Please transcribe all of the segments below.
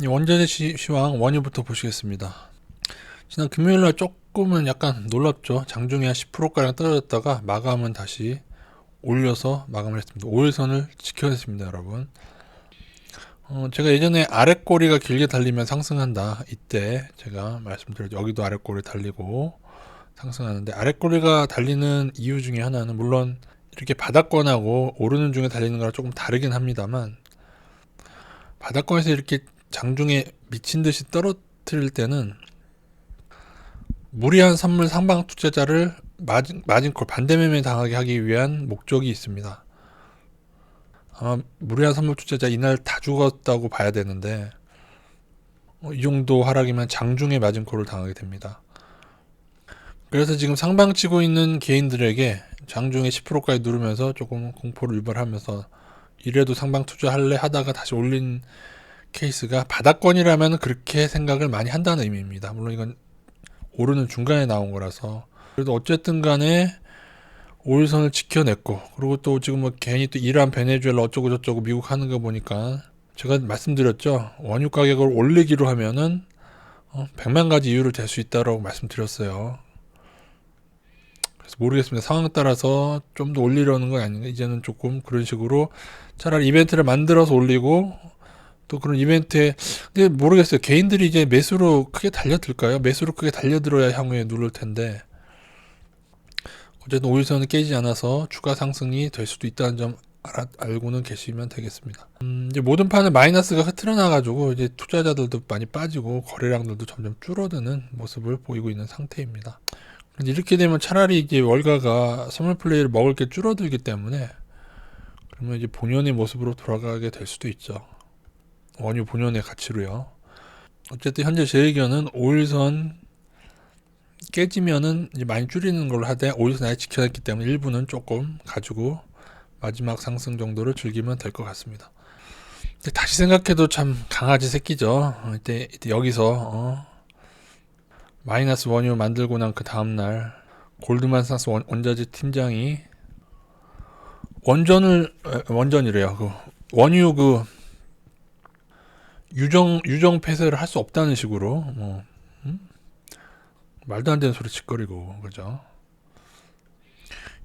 이 원전의 시황 원유부터 보시겠습니다. 지난 금요일날 조금은 약간 놀랍죠. 장중에 한 10%가량 떨어졌다가 마감은 다시 올려서 마감을 했습니다. 5일선을 지켜냈습니다, 여러분. 제가 예전에 아랫꼬리가 길게 달리면 상승한다. 이때 제가 말씀드렸죠. 여기도 아랫꼬리 달리고 상승하는데, 아랫꼬리가 달리는 이유 중에 하나는 물론 이렇게 바닥권하고 오르는 중에 달리는 거랑 조금 다르긴 합니다만, 바닥권에서 이렇게 장중에 미친 듯이 떨어뜨릴 때는 무리한 선물 상방 투자자를 마진콜 반대 매매 당하게 하기 위한 목적이 있습니다. 아마 무리한 선물 투자자 이날 다 죽었다고 봐야 되는데, 이 정도 하락이면 장중에 마진콜을 당하게 됩니다. 그래서 지금 상방 치고 있는 개인들에게 장중에 10%까지 누르면서 조금 공포를 유발하면서 이래도 상방 투자할래 하다가 다시 올린 케이스가 바닥권이라면 그렇게 생각을 많이 한다는 의미입니다. 물론 이건 오르는 중간에 나온 거라서. 그래도 어쨌든 간에 5일선을 지켜냈고, 그리고 또 지금 뭐 괜히 또 이란, 베네수엘라 어쩌고 저쩌고 미국 하는 거 보니까 제가 말씀드렸죠. 원유 가격을 올리기로 하면은 100만 가지 이유를 댈 수 있다고 말씀드렸어요. 그래서 모르겠습니다. 상황 따라서 좀 더 올리려는 건 아닌가. 이제는 조금 그런 식으로 차라리 이벤트를 만들어서 올리고, 또 그런 이벤트에, 근데 모르겠어요. 개인들이 이제 매수로 크게 달려들까요? 매수로 크게 달려들어야 향후에 누를 텐데, 어쨌든 5일선은 깨지지 않아서 추가 상승이 될 수도 있다는 점 알고는 계시면 되겠습니다. 이제 모든 판은 마이너스가 흐트러나가지고 이제 투자자들도 많이 빠지고 거래량들도 점점 줄어드는 모습을 보이고 있는 상태입니다. 이렇게 되면 차라리 이제 월가가 선물 플레이를 먹을 게 줄어들기 때문에, 그러면 이제 본연의 모습으로 돌아가게 될 수도 있죠. 원유 본연의 가치로요. 어쨌든 현재 제 의견은 5일선 깨지면은 이제 많이 줄이는 걸로 하되, 5일선 아예 지켜냈기 때문에 일부는 조금 가지고 마지막 상승 정도를 즐기면 될 것 같습니다. 다시 생각해도 참 강아지 새끼죠. 이때 여기서 마이너스 원유 만들고 난 그 다음날 골드만삭스 원자재 팀장이 원전이래요. 그 원유 그 유정 폐쇄를 할 수 없다는 식으로 말도 안 되는 소리 짓거리고, 그죠?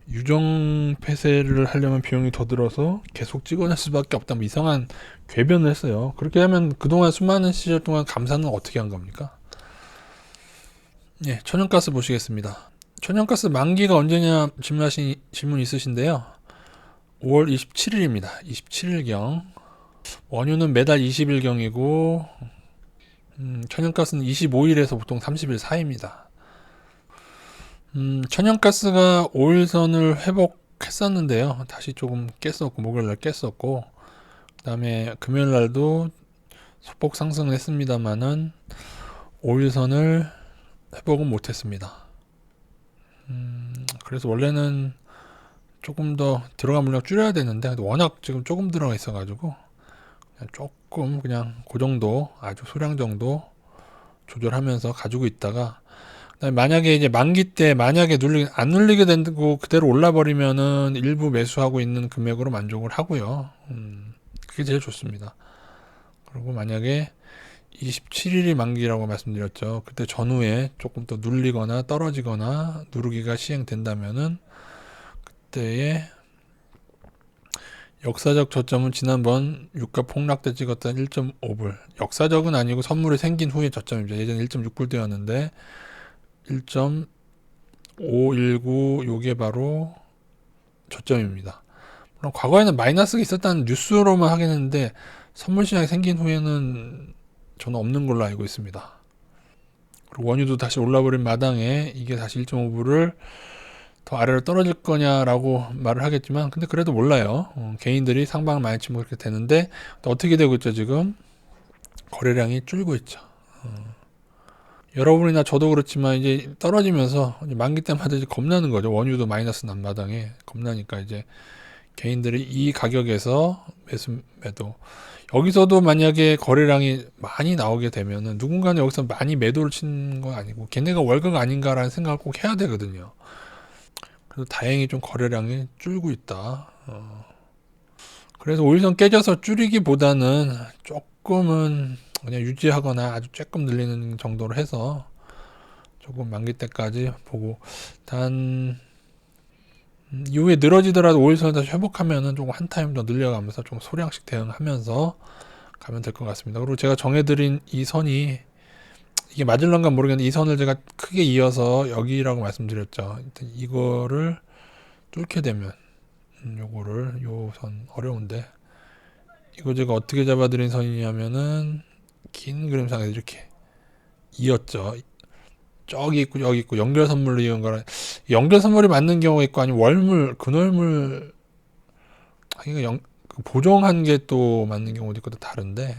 유정 폐쇄를 하려면 비용이 더 들어서 계속 찍어낼 수밖에 없다, 뭐 이상한 궤변을 했어요. 그렇게 하면 그동안 수많은 시절 동안 감사는 어떻게 한 겁니까? 예, 천연가스 보시겠습니다. 천연가스 만기가 언제냐 질문 있으신데요. 5월 27일입니다. 27일경. 원유는 매달 20일경이고, 천연가스는 25일에서 보통 30일 사이입니다. 천연가스가 5일선을 회복했었는데요. 다시 조금 깼었고, 목요일날 깼었고, 그 다음에 금요일날도 소폭 상승을 했습니다만은 5일선을 회복은 못했습니다. 그래서 원래는 조금 더 들어간 물량 줄여야 되는데, 워낙 지금 조금 들어가 있어가지고 조금 그냥 그 정도, 아주 소량 정도 조절하면서 가지고 있다가, 만약에 이제 만기 때 만약에 안 눌리게 되고 그대로 올라버리면은 일부 매수하고 있는 금액으로 만족을 하고요. 그게 제일 좋습니다. 그리고 만약에 27일이 만기라고 말씀드렸죠. 그때 전후에 조금 더 눌리거나 떨어지거나 누르기가 시행된다면은 그때의 역사적 저점은 지난번 유가 폭락 때 찍었던 1.5불. 역사적은 아니고 선물이 생긴 후의 저점입니다. 예전에 1.6불대였는데 1.519 요게 바로 저점입니다. 물론 과거에는 마이너스가 있었다는 뉴스로만 하긴 했는데 선물 시장이 생긴 후에는 저는 없는 걸로 알고 있습니다. 그리고 원유도 다시 올라버린 마당에 이게 다시 1.5불을 더 아래로 떨어질 거냐라고 말을 하겠지만, 근데 그래도 몰라요. 개인들이 상방을 많이 치면 그렇게 되는데, 또 어떻게 되고 있죠? 지금 거래량이 줄고 있죠. 여러분이나 저도 그렇지만 이제 떨어지면서 이제 만기 때마다 이제 겁나는 거죠. 원유도 마이너스 난 마당에 겁나니까 이제 개인들이 이 가격에서 매도. 여기서도 만약에 거래량이 많이 나오게 되면은 누군가는 여기서 많이 매도를 치는 건 아니고 걔네가 월급 아닌가라는 생각을 꼭 해야 되거든요. 그래서 다행히 좀 거래량이 줄고 있다. 그래서 오일선 깨져서 줄이기보다는 조금은 그냥 유지하거나 아주 조금 늘리는 정도로 해서 조금 만기 때까지 보고, 단 이후에 늘어지더라도 5일선을 다시 회복하면은 조금 한 타임 더 늘려가면서 좀 소량씩 대응하면서 가면 될 것 같습니다. 그리고 제가 정해드린 이 선이 이게 맞을런가 모르겠는데, 이 선을 제가 크게 이어서 여기라고 말씀드렸죠. 이거를 뚫게 되면 요거를, 요 선 어려운데, 이거 제가 어떻게 잡아드린 선이냐면은 긴 그림상에서 이렇게 이었죠. 저기 있고 여기 있고 연결 선물로 이은 거라, 연결 선물이 맞는 경우가 있고 아니면 월물 근월물, 그 보정한 게 또 맞는 경우도 있고 또 다른데,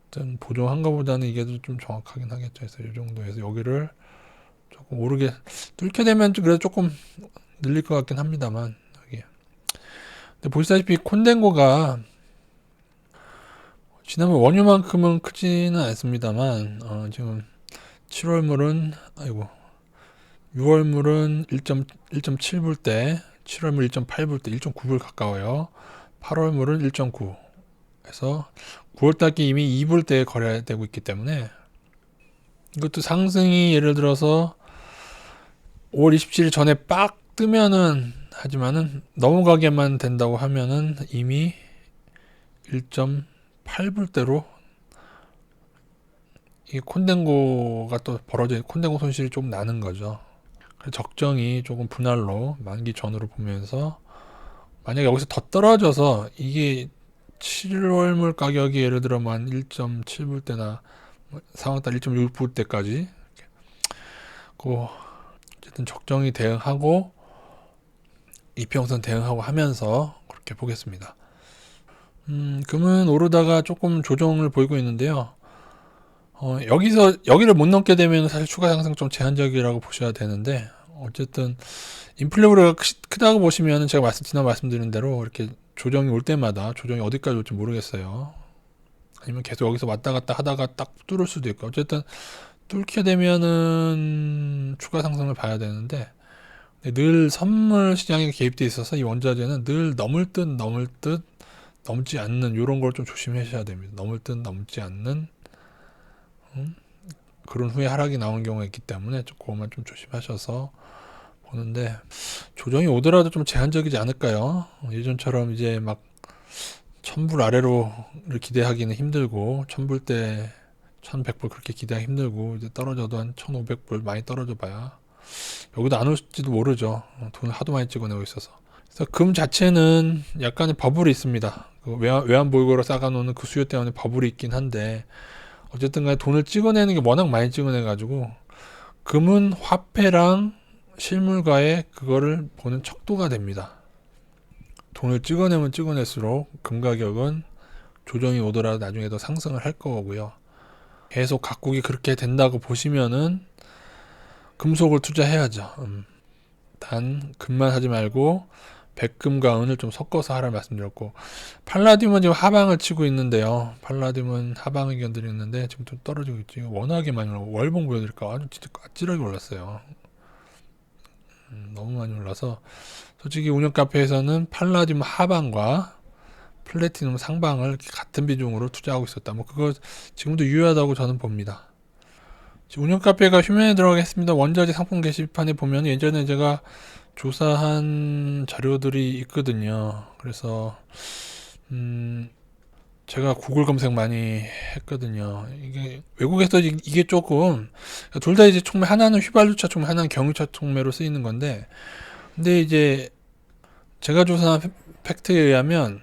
어쨌든 보정한 거보다는 이게 좀 정확하긴 하겠죠. 그래서 이 정도에서 여기를 조금 오르게 뚫게 되면 그래도 조금 늘릴 것 같긴 합니다만, 여기. 근데 보시다시피 콘덴고가 지난번 원유만큼은 크지는 않습니다만, 지금 7월물은, 아이고, 6월물은 1.7불 대, 7월물 1.8불 대 1.9불 가까워요. 8월물은 1.9. 그래서 9월달기 이미 2불 대에 거래되고 있기 때문에, 이것도 상승이 예를 들어서 5월 27일 전에 빡 뜨면은, 하지만은 넘어가게만 된다고 하면은 이미 1.8불대로 이 콘덴고가 또 벌어져, 콘덴고 손실이 좀 나는 거죠. 적정히 조금 분할로 만기 전으로 보면서, 만약에 여기서 더 떨어져서 이게 7월물 가격이 예를 들어 만 1.7불대나 4월달 1.6불대까지 그 어쨌든 적정히 대응하고 이평선 대응하고 하면서 그렇게 보겠습니다. 금은 오르다가 조금 조정을 보이고 있는데요. 여기를 못 넘게 되면 사실 추가 상승 좀 제한적이라고 보셔야 되는데, 어쨌든 인플레 우려가 크다고 보시면 제가 지난 말씀드린 대로 이렇게 조정이 올 때마다 조정이 어디까지 올지 모르겠어요. 아니면 계속 여기서 왔다 갔다 하다가 딱 뚫을 수도 있고, 어쨌든 뚫게 되면은 추가 상승을 봐야 되는데, 늘 선물 시장에 개입돼 있어서 이 원자재는 늘 넘을 듯 넘지 않는, 이런 걸 좀 조심하셔야 됩니다. 넘을 듯 넘지 않는 그런 후에 하락이 나온 경우가 있기 때문에 그것만 좀 조심하셔서 보는데, 조정이 오더라도 좀 제한적이지 않을까요? 예전처럼 이제 막 1000불 아래로를 기대하기는 힘들고, 1000불대 1100불 그렇게 기대하기 힘들고, 이제 떨어져도 한 1500불 많이 떨어져 봐야 여기도 안 올지도 모르죠. 돈을 하도 많이 찍어내고 있어서. 그래서 금 자체는 약간의 버블이 있습니다. 그 외환 보유고로 쌓아놓는 그 수요 때문에 버블이 있긴 한데, 어쨌든 간에 돈을 찍어내는 게 워낙 많이 찍어내가지고, 금은 화폐랑 실물과의 그거를 보는 척도가 됩니다. 돈을 찍어내면 찍어낼수록 금 가격은 조정이 오더라도 나중에 더 상승을 할 거고요. 계속 각국이 그렇게 된다고 보시면은 금속을 투자해야죠. 단 금만 하지 말고 백금과 은을 좀 섞어서 하라 말씀드렸고, 팔라듐은 지금 하방을 치고 있는데요. 팔라듐은 하방 의견들이 있는데 지금 좀 떨어지고 있지. 워낙에 많이 올라. 월봉 보여드릴까? 아주 진짜 까칠하게 올랐어요. 너무 많이 올라서 솔직히 운영 카페에서는 팔라듐 하방과 플래티넘 상방을 같은 비중으로 투자하고 있었다. 뭐 그거 지금도 유효하다고 저는 봅니다. 운영 카페가 휴면에 들어가겠습니다. 원자재 상품 게시판에 보면 예전에 제가 조사한 자료들이 있거든요. 그래서 제가 구글 검색 많이 했거든요. 이게 외국에서 이게 조금, 둘 다 이제 촉매, 하나는 휘발유차 촉매, 하나는 경유차 촉매로 쓰이는 건데, 근데 이제 제가 조사한 팩트에 의하면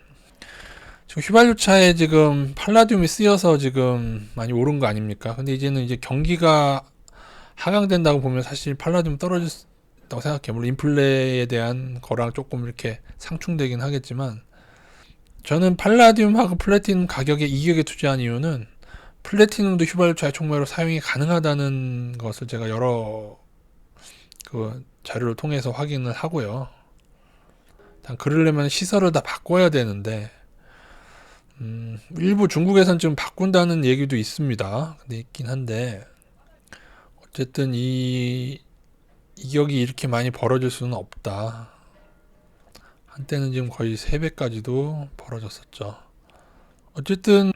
지금 휘발유차에 지금 팔라듐이 쓰여서 지금 많이 오른 거 아닙니까? 근데 이제는 이제 경기가 하강된다고 보면 사실 팔라듐 떨어진다고 생각해요. 물론 인플레에 대한 거랑 조금 이렇게 상충되긴 하겠지만, 저는 팔라듐하고 플래티넘 가격에 이격에 투자한 이유는 플래티넘도 휘발유차의 촉매로 사용이 가능하다는 것을 제가 여러 그 자료를 통해서 확인을 하고요. 단 그러려면 시설을 다 바꿔야 되는데, 일부 중국에선 지금 바꾼다는 얘기도 있습니다. 근데 있긴 한데, 어쨌든 이 이격이 이렇게 많이 벌어질 수는 없다. 한때는 지금 거의 3배까지도 벌어졌었죠. 어쨌든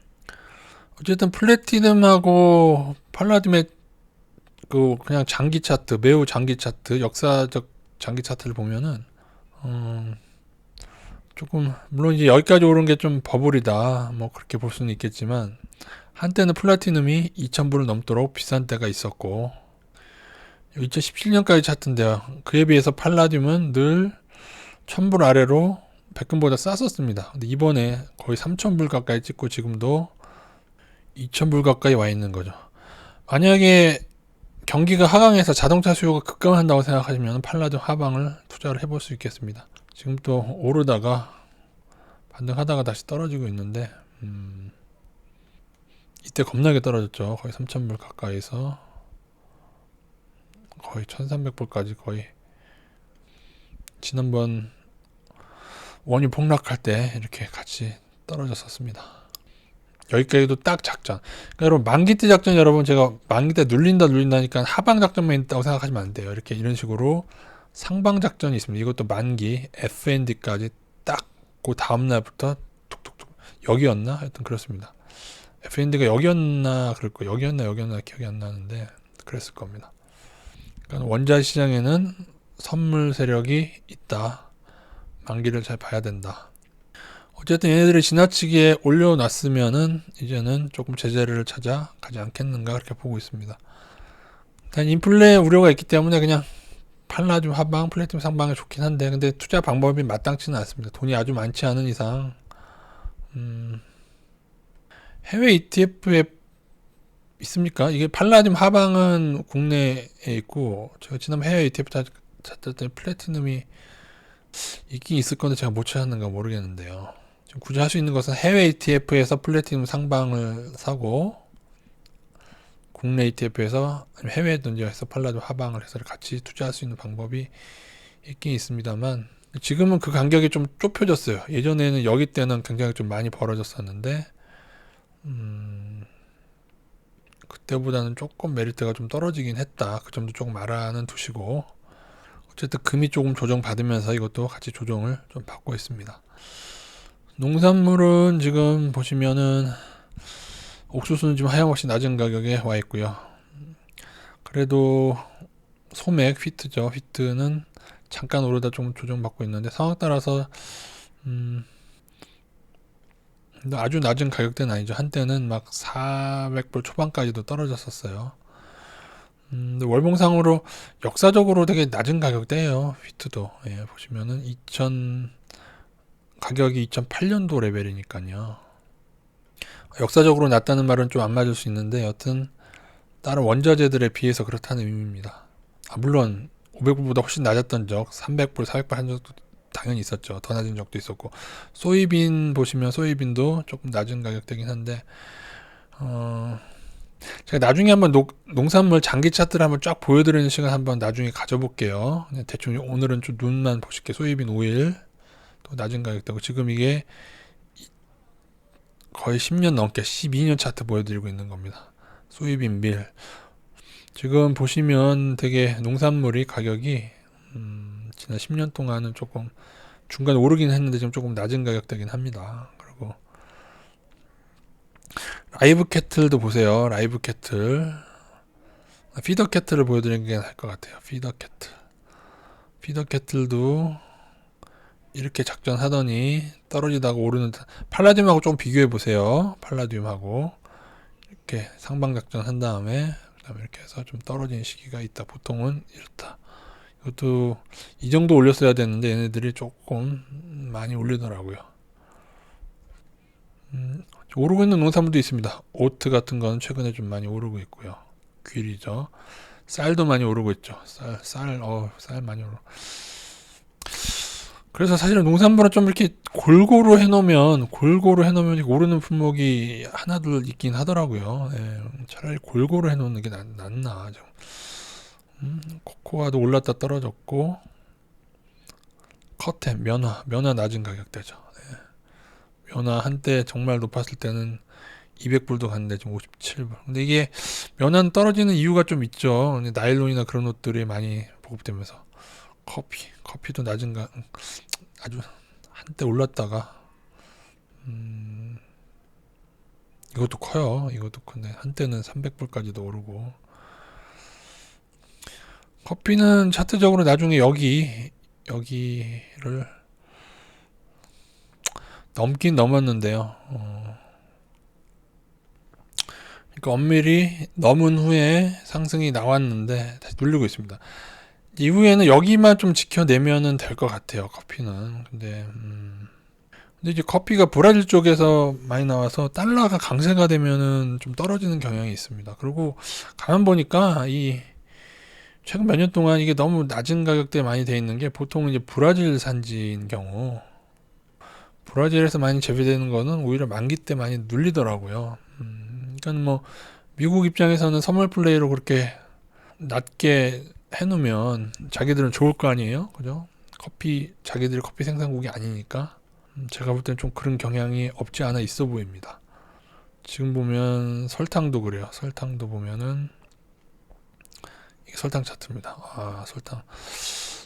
어쨌든 플래티넘하고 팔라듐의 그 그냥 장기 차트, 매우 장기 차트, 역사적 장기 차트를 보면은 조금 물론 이제 여기까지 오른 게 좀 버블이다 뭐 그렇게 볼 수는 있겠지만 한때는 플래티넘이 2,000불을 넘도록 비싼 때가 있었고 2017년까지 차트인데요. 그에 비해서 팔라듐은 늘 1,000불 아래로 백금보다 쌌었습니다. 근데 이번에 거의 3,000불 가까이 찍고 지금도 2,000불 가까이 와 있는 거죠. 만약에 경기가 하강해서 자동차 수요가 급감한다고 생각하시면 팔라듐 하방을 투자를 해볼 수 있겠습니다. 지금 또 오르다가 반등하다가 다시 떨어지고 있는데 이때 겁나게 떨어졌죠. 거의 3,000불 가까이서 거의 1,300불까지 거의 지난번 원유 폭락할 때 이렇게 같이 떨어졌었습니다. 여기까지도 딱 작전. 그러니까 여러분 만기 때 작전 여러분 제가 만기 때 눌린다니까 하방 작전만 있다고 생각하시면 안 돼요. 이렇게 이런 식으로 상방 작전이 있습니다. 이것도 만기 FND까지 딱 그 다음 날부터 툭툭툭 여기였나? 하여튼 그렇습니다. FND가 여기였나 그럴 거 여기였나 기억이 안 나는데 그랬을 겁니다. 그러니까 원자 시장에는 선물 세력이 있다. 만기를 잘 봐야 된다. 어쨌든 얘네들이 지나치게 올려놨으면은 이제는 조금 제재를 찾아 가지 않겠는가 그렇게 보고 있습니다. 일단 인플레 우려가 있기 때문에 그냥 팔라듐 하방, 플래티넘 상방이 좋긴 한데 근데 투자 방법이 마땅치는 않습니다. 돈이 아주 많지 않은 이상 해외 ETF에 있습니까? 이게 팔라듐 하방은 국내에 있고 제가 지난번 해외 ETF 찾았더니 플래티넘이 있긴 있을 건데 제가 못 찾았는가 모르겠는데요. 지금 굳이 할 수 있는 것은 해외 ETF에서 플래티넘 상방을 사고 국내 ETF에서 해외 던져서 팔라듐 하방을 해서 같이 투자할 수 있는 방법이 있긴 있습니다만 지금은 그 간격이 좀 좁혀졌어요. 예전에는 여기 때는 굉장히 좀 많이 벌어졌었는데 그때보다는 조금 메리트가 좀 떨어지긴 했다. 그 점도 조금 알아는 두시고 어쨌든 금이 조금 조정받으면서 이것도 같이 조정을 좀 받고 있습니다. 농산물은 지금 보시면은 옥수수는 지금 하염없이 낮은 가격에 와 있고요. 그래도 소맥 휘트죠. 휘트는 잠깐 오르다 좀 조정받고 있는데 상황 따라서 아주 낮은 가격대는 아니죠. 한때는 막 400불 초반까지도 떨어졌었어요. 근데 월봉상으로 역사적으로 되게 낮은 가격대예요. 휘트도 보시면은 가격이 2008년도 레벨이니까요. 역사적으로 낮다는 말은 좀 안 맞을 수 있는데 여튼 다른 원자재들에 비해서 그렇다는 의미입니다. 물론 500불보다 훨씬 낮았던 적 300불, 400불 한 적도 당연히 있었죠. 더 낮은 적도 있었고 소이빈 보시면 소이빈도 조금 낮은 가격대긴 한데 제가 나중에 한번 농산물 장기 차트를 한번 쫙 보여드리는 시간 한번 나중에 가져볼게요. 대충 오늘은 좀 눈만 보실게요. 소이빈 오일 또 낮은 가격대고 지금 이게 거의 10년 넘게 12년 차트 보여드리고 있는 겁니다. 소이빈 밀 지금 보시면 되게 농산물이 가격이 지난 10년 동안은 조금 중간에 오르긴 했는데 지금 조금 낮은 가격대긴 합니다. 그리고 라이브 캐틀도 보세요. 라이브 캐틀 피더 캐틀을 보여드리는 게 나을 것 같아요. 피더 캐틀도 이렇게 작전하더니 떨어지다가 오르는 팔라듐하고 좀 비교해 보세요. 팔라듐하고 이렇게 상방 작전 한 다음에 그다음에 이렇게 해서 좀 떨어지는 시기가 있다. 보통은 이렇다. 이것도 이 정도 올렸어야 되는데 얘네들이 조금 많이 올리더라고요. 오르고 있는 농산물도 있습니다. 오트 같은 건 최근에 좀 많이 오르고 있고요. 귤이죠. 쌀도 많이 오르고 있죠. 쌀 많이 오르고. 그래서 사실은 농산물은 좀 이렇게 골고루 해놓으면 오르는 품목이 하나둘 있긴 하더라고요. 차라리 골고루 해놓는 게 낫나. 코코아도 올랐다 떨어졌고 커튼 면화 낮은 가격대죠. 면화 한때 정말 높았을 때는 200불도 갔는데 지금 57불. 근데 이게 면화는 떨어지는 이유가 좀 있죠. 나일론이나 그런 옷들이 많이 보급되면서 커피도 아주 한때 올랐다가 이것도 커요. 이것도 큰데 한때는 300불까지도 오르고. 커피는 차트적으로 나중에 여기를 넘긴 넘었는데요. 그러니까 엄밀히 넘은 후에 상승이 나왔는데 다시 눌리고 있습니다. 이후에는 여기만 좀 지켜내면은 될 것 같아요. 커피는. 근데 이제 커피가 브라질 쪽에서 많이 나와서 달러가 강세가 되면은 좀 떨어지는 경향이 있습니다. 그리고 가만 보니까 이 최근 몇 년 동안 이게 너무 낮은 가격대에 많이 돼 있는 게 보통 이제 브라질 산지인 경우 브라질에서 많이 재배되는 거는 오히려 만기 때 많이 눌리더라고요. 그러니까 뭐 미국 입장에서는 선물 플레이로 그렇게 낮게 해놓으면 자기들은 좋을 거 아니에요, 그죠? 자기들이 커피 생산국이 아니니까 제가 볼 때는 좀 그런 경향이 없지 않아 있어 보입니다. 지금 보면 설탕도 그래요. 설탕도 보면은 이게 설탕 차트입니다.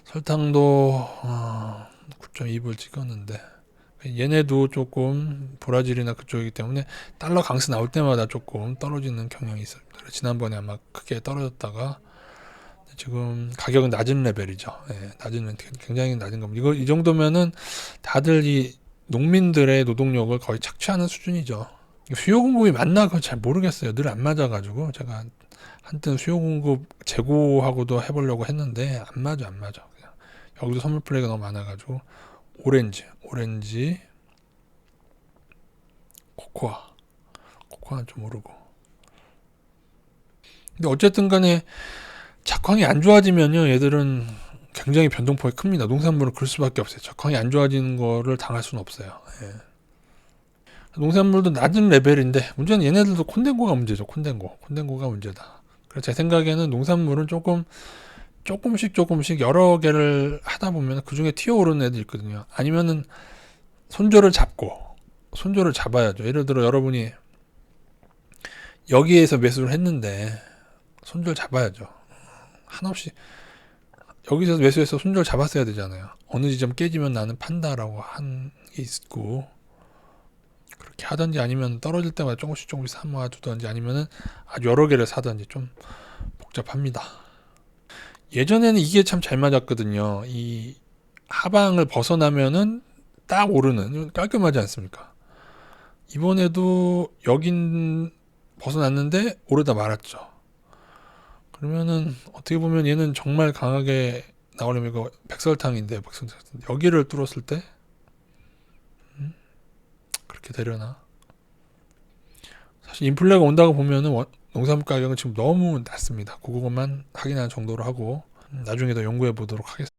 설탕도 9.2불 찍었는데 얘네도 조금 브라질이나 그쪽이기 때문에 달러 강세 나올 때마다 조금 떨어지는 경향이 있습니다. 지난번에 아마 크게 떨어졌다가 지금 가격은 낮은 레벨이죠. 예, 굉장히 낮은 겁니다. 이 정도면은 다들 이 농민들의 노동력을 거의 착취하는 수준이죠. 수요 공급이 맞나 그건 잘 모르겠어요. 늘 안 맞아가지고 제가 한때는 수요 공급 재고하고도 해보려고 했는데 안 맞아. 그냥 여기도 선물 플레이가 너무 많아가지고 오렌지, 코코아는 좀 오르고. 근데 어쨌든 간에 작황이 안 좋아지면요, 얘들은 굉장히 변동폭이 큽니다. 농산물은 그럴 수밖에 없어요. 작황이 안 좋아지는 거를 당할 수는 없어요. 예. 농산물도 낮은 레벨인데 문제는 얘네들도 콘덴고가 문제죠. 콘덴고가 문제다. 그래서 제 생각에는 농산물은 조금씩 여러 개를 하다 보면 그 중에 튀어오르는 애들 있거든요. 아니면은 손절을 잡아야죠. 예를 들어 여러분이 여기에서 매수를 했는데 손절 잡아야죠. 한없이 여기서 매수해서 손절 잡았어야 되잖아요. 어느 지점 깨지면 나는 판다라고 한 게 있고 그렇게 하든지 아니면 떨어질 때마다 조금씩 사모아두든지 아니면은 아주 여러 개를 사든지 좀 복잡합니다. 예전에는 이게 참 잘 맞았거든요. 이 하방을 벗어나면은 딱 오르는 깔끔하지 않습니까? 이번에도 여긴 벗어났는데 오르다 말았죠. 그러면은 어떻게 보면 얘는 정말 강하게 나오려면 이거 백설탕인데 여기를 뚫었을 때 그렇게 되려나? 사실 인플레가 온다고 보면은 농산물 가격은 지금 너무 낮습니다. 그것만 확인하는 정도로 하고 나중에 더 연구해 보도록 하겠습니다.